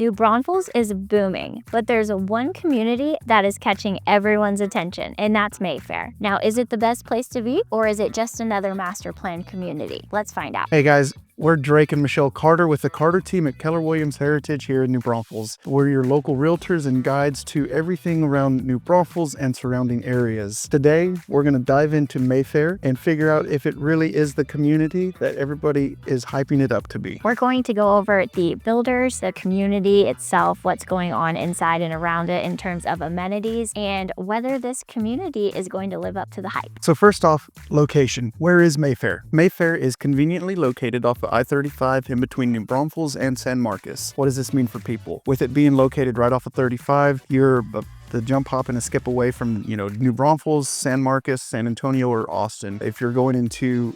New Braunfels is booming, but there's one community that is catching everyone's attention, and that's Mayfair. Now, is it the best place to be, or is it just another master plan community? Let's find out. Hey guys, we're Drake and Michelle Carter with the Carter team at Keller Williams Heritage here in New Braunfels. We're your local realtors and guides to everything around New Braunfels and surrounding areas. Today, we're going to dive into Mayfair and figure out if it really is the community that everybody is hyping it up to be. We're going to go over the builders, the community itself, what's going on inside and around it in terms of amenities, and whether this community is going to live up to the hype. So first off, location. Where is Mayfair? Mayfair is conveniently located off the I-35 in between New Braunfels and San Marcos. What does this mean for people? With it being located right off of 35, you're the jump, hop, and a skip away from, New Braunfels, San Marcos, San Antonio, or Austin. If you're going into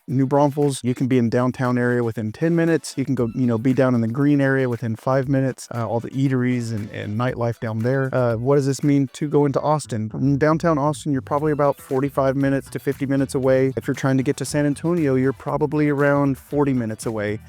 New Braunfels, you can be in downtown area within 10 minutes. You can go, be down in the green area within 5 minutes. All the eateries and nightlife down there. What does this mean to go into Austin? From downtown Austin, you're probably about 45 minutes to 50 minutes away. If you're trying to get to San Antonio, you're probably around 40 minutes away.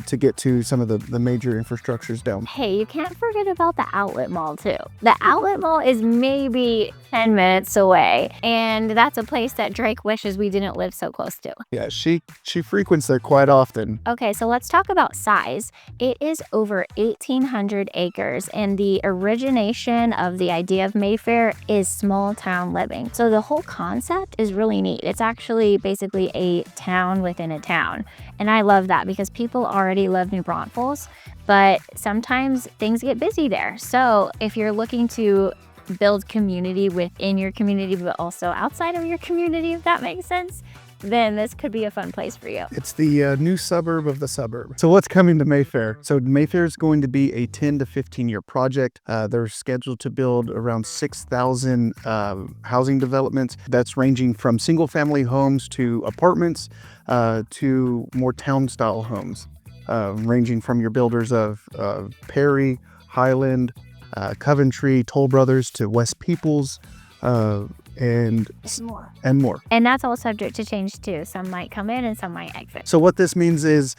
To get to some of the major infrastructures down. Hey, you can't forget about the outlet mall too. The outlet mall is maybe 10 minutes away, and that's a place that Drake wishes we didn't live so close to. Yeah, she frequents there quite often. Okay, so let's talk about size. It is over 1,800 acres, and the origination of the idea of Mayfair is small town living. So the whole concept is really neat. It's actually basically a town within a town, and I love that because people already love New Braunfels, but sometimes things get busy there. So if you're looking to build community within your community, but also outside of your community, if that makes sense, then this could be a fun place for you. It's the new suburb of the suburb. So what's coming to Mayfair? So Mayfair is going to be a 10 to 15 year project. They're scheduled to build around 6,000 housing developments. That's ranging from single family homes to apartments to more town style homes, ranging from your builders of Perry, Highland, Coventry, Toll Brothers to West Peoples, and more. And that's all subject to change too. Some might come in and some might exit. So what this means is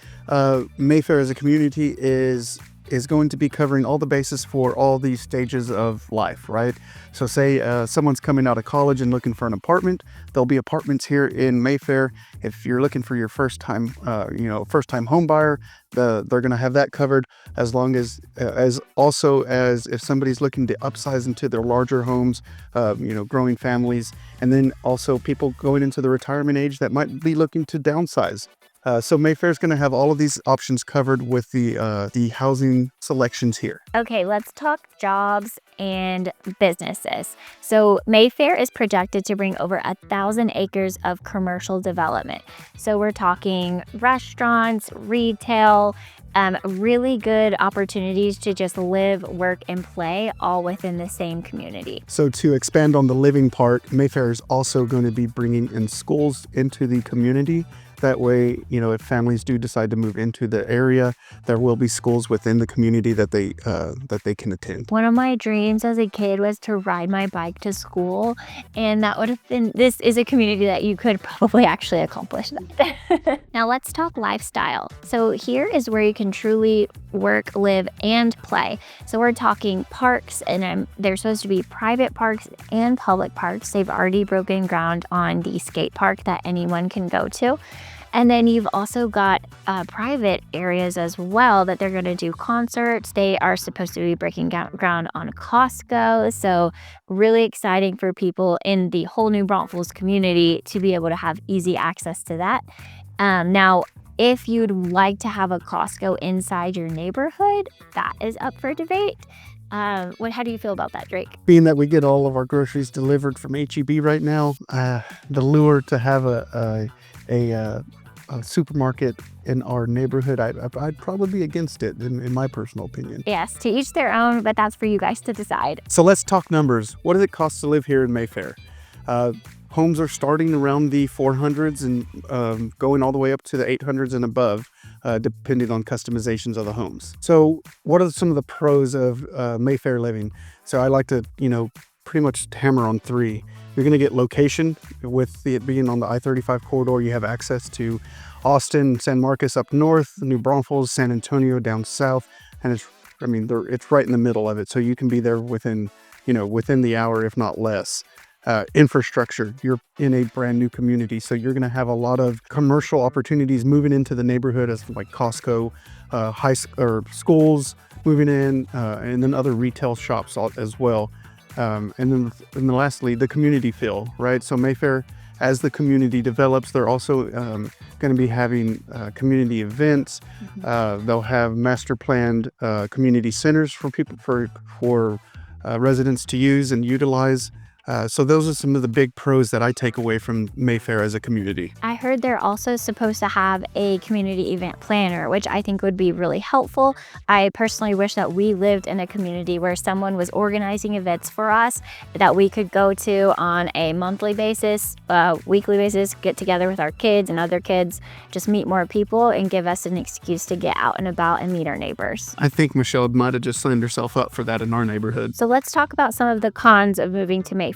Mayfair as a community is going to be covering all the bases for all these stages of life, right? So say someone's coming out of college and looking for an apartment, there'll be apartments here in Mayfair. If you're looking for your first time home buyer, they're going to have that covered, as long as also as if somebody's looking to upsize into their larger homes, growing families, and then also people going into the retirement age that might be looking to downsize. So Mayfair is going to have all of these options covered with the housing selections here. Okay, let's talk jobs and businesses. So Mayfair is projected to bring over 1,000 acres of commercial development. So we're talking restaurants, retail, really good opportunities to just live, work, and play all within the same community. So to expand on the living part, Mayfair is also going to be bringing in schools into the community. That way, if families do decide to move into the area, there will be schools within the community that they can attend. One of my dreams as a kid was to ride my bike to school, and this is a community that you could probably actually accomplish that. Now let's talk lifestyle. So here is where you can truly work, live, and play. So we're talking parks, and they're supposed to be private parks and public parks. They've already broken ground on the skate park that anyone can go to. And then you've also got private areas as well that they're going to do concerts. They are supposed to be breaking ground on Costco. So really exciting for people in the whole New Braunfels community to be able to have easy access to that. Now, if you'd like to have a Costco inside your neighborhood, that is up for debate. How do you feel about that, Drake? Being that we get all of our groceries delivered from H-E-B right now, the lure to have a supermarket in our neighborhood, I'd probably be against it in my personal opinion. Yes, to each their own, but that's for you guys to decide. So let's talk numbers. What does it cost to live here in Mayfair? Homes are starting around the 400s and going all the way up to the 800s and above, depending on customizations of the homes. So what are some of the pros of Mayfair living? So I like to, pretty much hammer on three. You're going to get location. With it being on the I-35 corridor, you have access to Austin, San Marcos up north, New Braunfels, San Antonio down south, and it's I mean, it's right in the middle of it, so you can be there within the hour, if not less. Infrastructure, you're in a brand new community, so you're going to have a lot of commercial opportunities moving into the neighborhood, as like Costco, or schools moving in, and then other retail shops as well. And then lastly, the community feel, right? So Mayfair, as the community develops, they're also going to be having community events. They'll have master planned community centers for people, for residents to use and utilize. So those are some of the big pros that I take away from Mayfair as a community. I heard they're also supposed to have a community event planner, which I think would be really helpful. I personally wish that we lived in a community where someone was organizing events for us that we could go to on a monthly basis, weekly basis, get together with our kids and other kids, just meet more people and give us an excuse to get out and about and meet our neighbors. I think Michelle might have just signed herself up for that in our neighborhood. So let's talk about some of the cons of moving to Mayfair.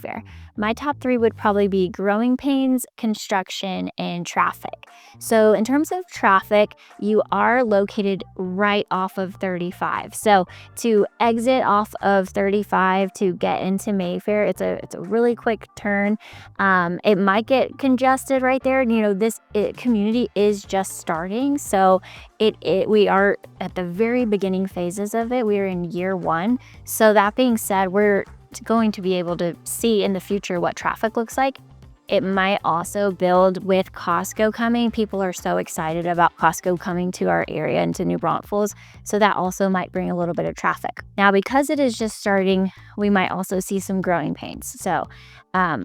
My top 3 would probably be growing pains, construction, and traffic. So in terms of traffic, you are located right off of 35. So to exit off of 35 to get into Mayfair, it's a really quick turn. It might get congested right there. This community is just starting, so we are at the very beginning phases of it. We are in year 1. So that being said, we're going to be able to see in the future what traffic looks like. It might also build with Costco coming. People are so excited about Costco coming to our area, into New Braunfels, so that also might bring a little bit of traffic. Now, because it is just starting, we might also see some growing pains. So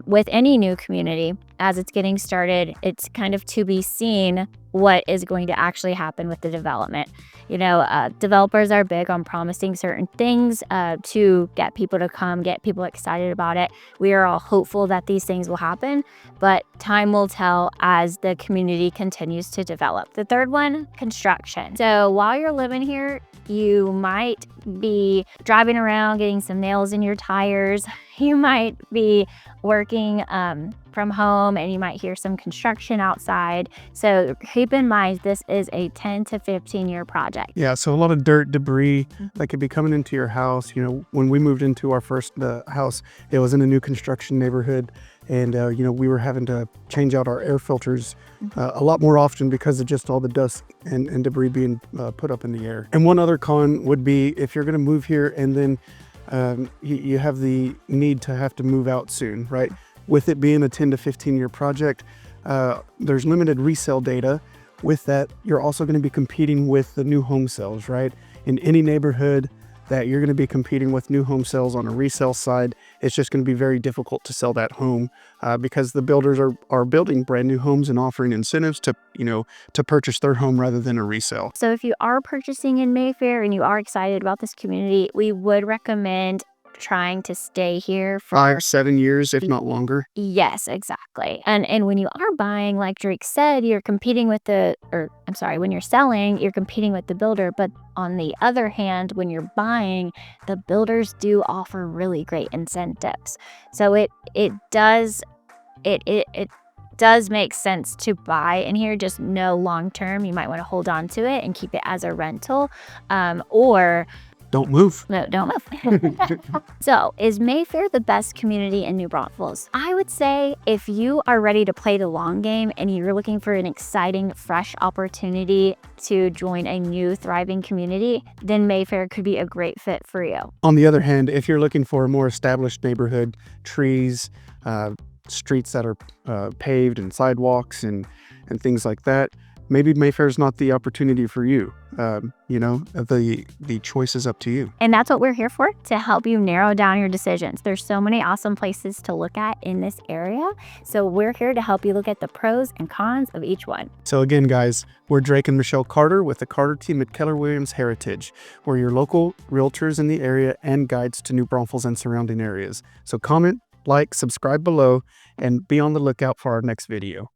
with any new community, as it's getting started, it's kind of to be seen what is going to actually happen with the development. Developers are big on promising certain things to get people to come, get people excited about it. We are all hopeful that these things will happen, but time will tell as the community continues to develop. The third one, construction. So while you're living here, you might be driving around getting some nails in your tires. You might be working from home, and you might hear some construction outside. So keep in mind, this is a 10 to 15 year project. Yeah, so a lot of dirt, debris that could be coming into your house. When we moved into our first house, it was in a new construction neighborhood. And, we were having to change out our air filters a lot more often because of just all the dust and debris being put up in the air. And one other con would be if you're going to move here and then you have the need to have to move out soon, right? With it being a 10 to 15 year project, there's limited resale data. With that, you're also going to be competing with the new home sales, right? In any neighborhood that you're going to be competing with new home sales on a resale side, it's just going to be very difficult to sell that home because the builders are building brand new homes and offering incentives to purchase their home rather than a resale. So if you are purchasing in Mayfair and you are excited about this community, we would recommend trying to stay here for 5-7 years, if not longer. Yes, exactly. And when you are buying, like Drake said, you're competing with when you're selling, you're competing with the builder. But on the other hand, when you're buying, the builders do offer really great incentives. So it does make sense to buy in here. Just know long term, you might want to hold on to it and keep it as a rental, or don't move. No, don't move. So, is Mayfair the best community in New Braunfels? I would say if you are ready to play the long game and you're looking for an exciting, fresh opportunity to join a new, thriving community, then Mayfair could be a great fit for you. On the other hand, if you're looking for a more established neighborhood, trees, streets that are paved and sidewalks and things like that, maybe Mayfair is not the opportunity for you. The choice is up to you. And that's what we're here for, to help you narrow down your decisions. There's so many awesome places to look at in this area. So we're here to help you look at the pros and cons of each one. So again, guys, we're Drake and Michelle Carter with the Carter team at Keller Williams Heritage. We're your local realtors in the area and guides to New Braunfels and surrounding areas. So comment, like, subscribe below, and be on the lookout for our next video.